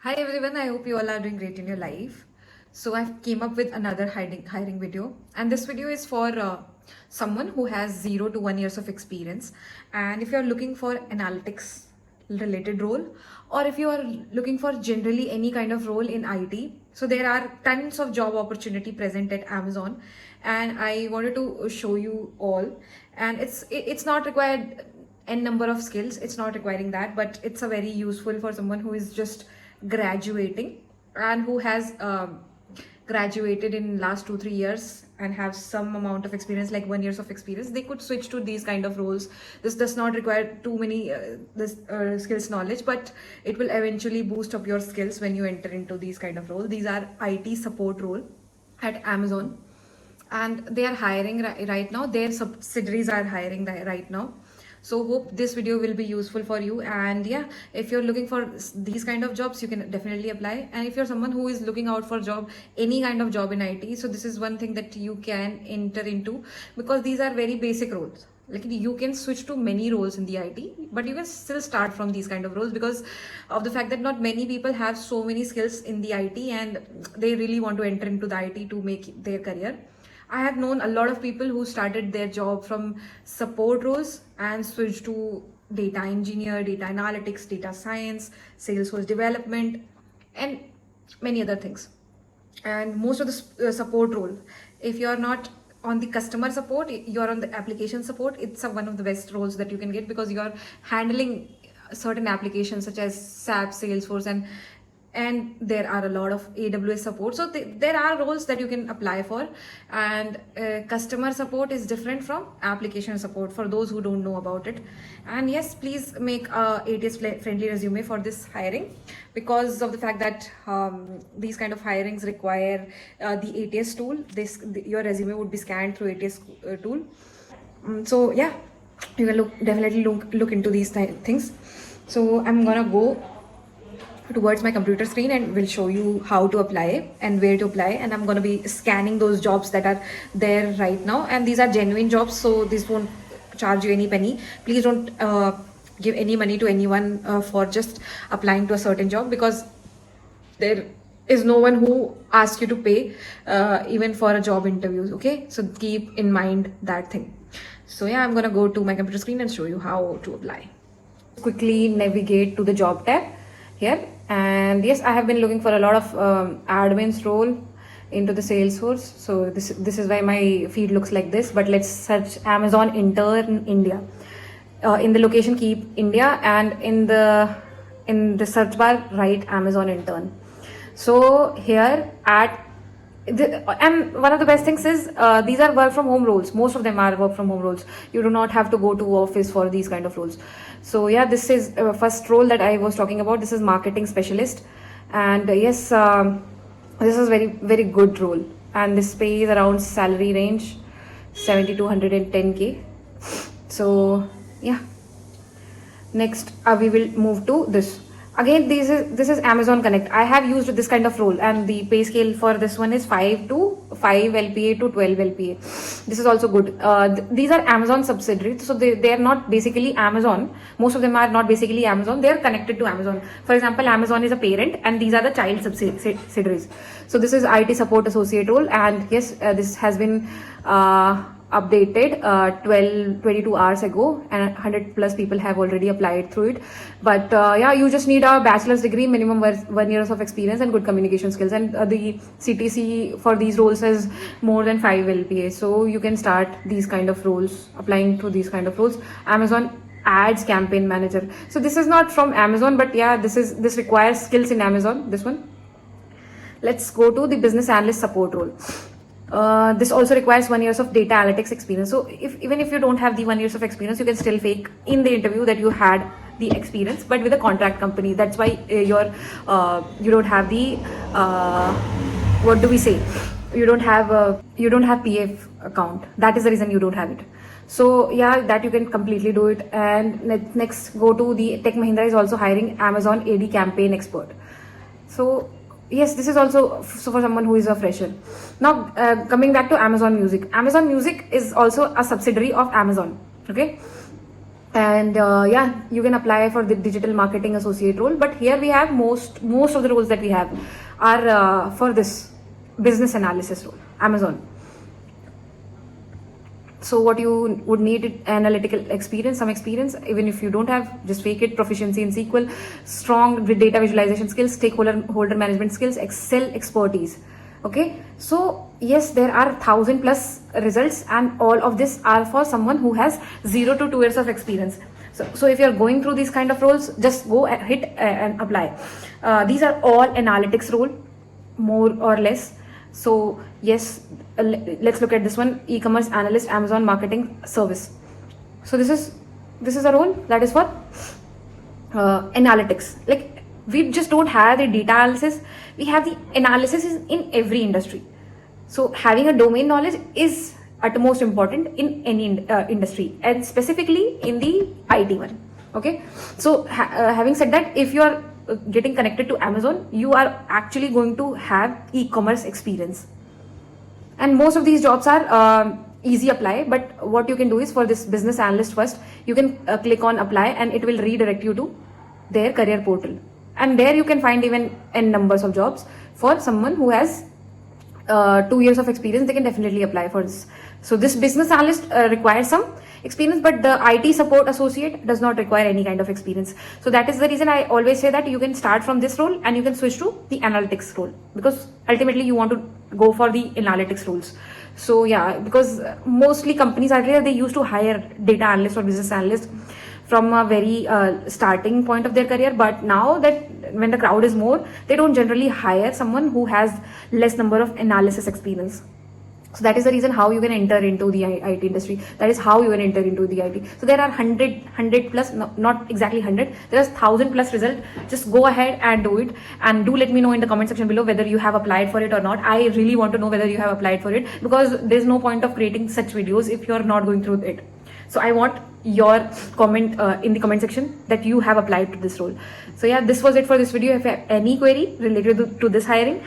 Hi everyone, I hope you all are doing great in your life. So I've came up with another hiring video, and this video is for someone who has 0 to 1 years of experience. And if you're looking for analytics related role, or if you are looking for generally any kind of role in IT, so there are tons of job opportunity present at Amazon, and I wanted to show you all. And it's not required n number of skills, it's not requiring that, but it's a very useful for someone who is just graduating and who has graduated in last 2 3 years and have some amount of experience, like 1 years of experience. They could switch to these kind of roles. This does not require too many skills knowledge, but it will eventually boost up your skills when you enter into these kind of roles. These are IT support role at Amazon, and they are hiring right now. Their subsidiaries are hiring right now. So hope this video will be useful for you. And yeah, if you're looking for these kind of jobs, you can definitely apply. And if you're someone who is looking out for job, any kind of job in IT, so this is one thing that you can enter into, because these are very basic roles. Like, you can switch to many roles in the IT, but you can still start from these kind of roles because of the fact that not many people have so many skills in the IT, and they really want to enter into the IT to make their career. I have known a lot of people who started their job from support roles and switched to data engineer, data analytics, data science, Salesforce development, and many other things. And most of the support role, if you're not on the customer support, you're on the application support. It's one of the best roles that you can get, because you're handling certain applications such as SAP, Salesforce, and there are a lot of AWS support. So there are roles that you can apply for. And customer support is different from application support, for those who don't know about it. And yes, please make a ATS friendly resume for this hiring, because of the fact that these kind of hirings require the ATS tool. Your resume would be scanned through ATS tool. So yeah, you can definitely look into these things. So I'm gonna go towards my computer screen and will show you how to apply and where to apply. And I'm going to be scanning those jobs that are there right now, and these are genuine jobs, so this won't charge you any penny. Please don't give any money to anyone for just applying to a certain job, because there is no one who asks you to pay even for a job interviews. Okay, so keep in mind that thing. So yeah, I'm gonna go to my computer screen and show you how to apply. Quickly navigate to the job tab here. And yes, I have been looking for a lot of admin's role into the Salesforce. So this is why my feed looks like this. But let's search Amazon intern India. In the location, keep India, and in the search bar, write Amazon intern. So here and one of the best things is these are work from home roles. Most of them are work from home roles. You do not have to go to office for these kind of roles. So yeah, this is first role that I was talking about. This is marketing specialist, and yes, this is very good role, and this pays around salary range 70 to 110K. So yeah, next we will move to this. Again, this is Amazon Connect. I have used this kind of role, and the pay scale for this one is 5 LPA to 12 LPA. This is also good. These are Amazon subsidiaries, so they are not basically Amazon. Most of them are not basically Amazon. They are connected to Amazon. For example, Amazon is a parent, and these are the child subsidiaries. So this is IT support associate role, and yes, this has been updated 22 hours ago, and 100 plus people have already applied through it. But yeah, you just need a bachelor's degree, minimum 1 years of experience, and good communication skills. And the CTC for these roles is more than 5 LPA, so you can start these kind of roles, applying to these kind of roles. Amazon ads campaign manager. So this is not from Amazon, but yeah, this requires skills in Amazon, this one. Let's go to the business analyst support role. This also requires 1 year of data analytics experience. So even if you don't have the 1 year of experience, you can still fake in the interview that you had the experience, but with a contract company. That's why you don't have the what do we say? You don't have PF account. That is the reason you don't have it. So yeah, that you can completely do it. And next, go to the Tech Mahindra is also hiring Amazon AD campaign expert. So yes, this is also for someone who is a fresher. Now coming back to Amazon Music. Amazon Music is also a subsidiary of Amazon. Okay, And yeah, you can apply for the digital marketing associate role, but here we have most of the roles that we have are for this business analysis role, Amazon. So what you would need analytical experience, some experience, even if you don't have, just fake it. Proficiency in SQL, strong data visualization skills, stakeholder management skills, Excel expertise. Okay, so yes, there are 1,000 plus results, and all of this are for someone who has 0 to 2 years of experience. So if you're going through these kind of roles, just go hit and apply. These are all analytics role, more or less. So yes, let's look at this one: e-commerce analyst, Amazon marketing service. So this is a role that is for analytics. Like, we just don't have the data analysis, we have the analysis in every industry. So having a domain knowledge is utmost important in any industry, and specifically in the IT one. Okay, so having said that, if you are getting connected to Amazon, you are actually going to have e-commerce experience, and most of these jobs are easy apply. But what you can do is, for this business analyst, first you can click on apply, and it will redirect you to their career portal, and there you can find even n numbers of jobs. For someone who has 2 years of experience, they can definitely apply for this. So this business analyst requires some experience, but the IT support associate does not require any kind of experience. So that is the reason I always say that you can start from this role and you can switch to the analytics role, because ultimately you want to go for the analytics roles. So yeah, because mostly companies earlier, they used to hire data analyst or business analyst from a very starting point of their career, but now that when the crowd is more, they don't generally hire someone who has less number of analysis experience. So that is the reason how you can enter into the IT industry. That is how you can enter into the IT. So there are 100 plus, no, not exactly 100, there is 1,000 plus result. Just go ahead and do it, and do let me know in the comment section below whether you have applied for it or not. I really want to know whether you have applied for it, because there's no point of creating such videos if you're not going through it. So I want your comment in the comment section that you have applied to this role. So yeah, this was it for this video. If you have any query related to this hiring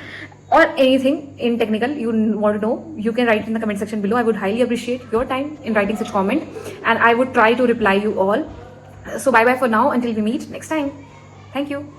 or anything in technical you want to know, you can write in the comment section below. I would highly appreciate your time in writing such comment, and I would try to reply you all. So bye bye for now, until we meet next time. Thank you.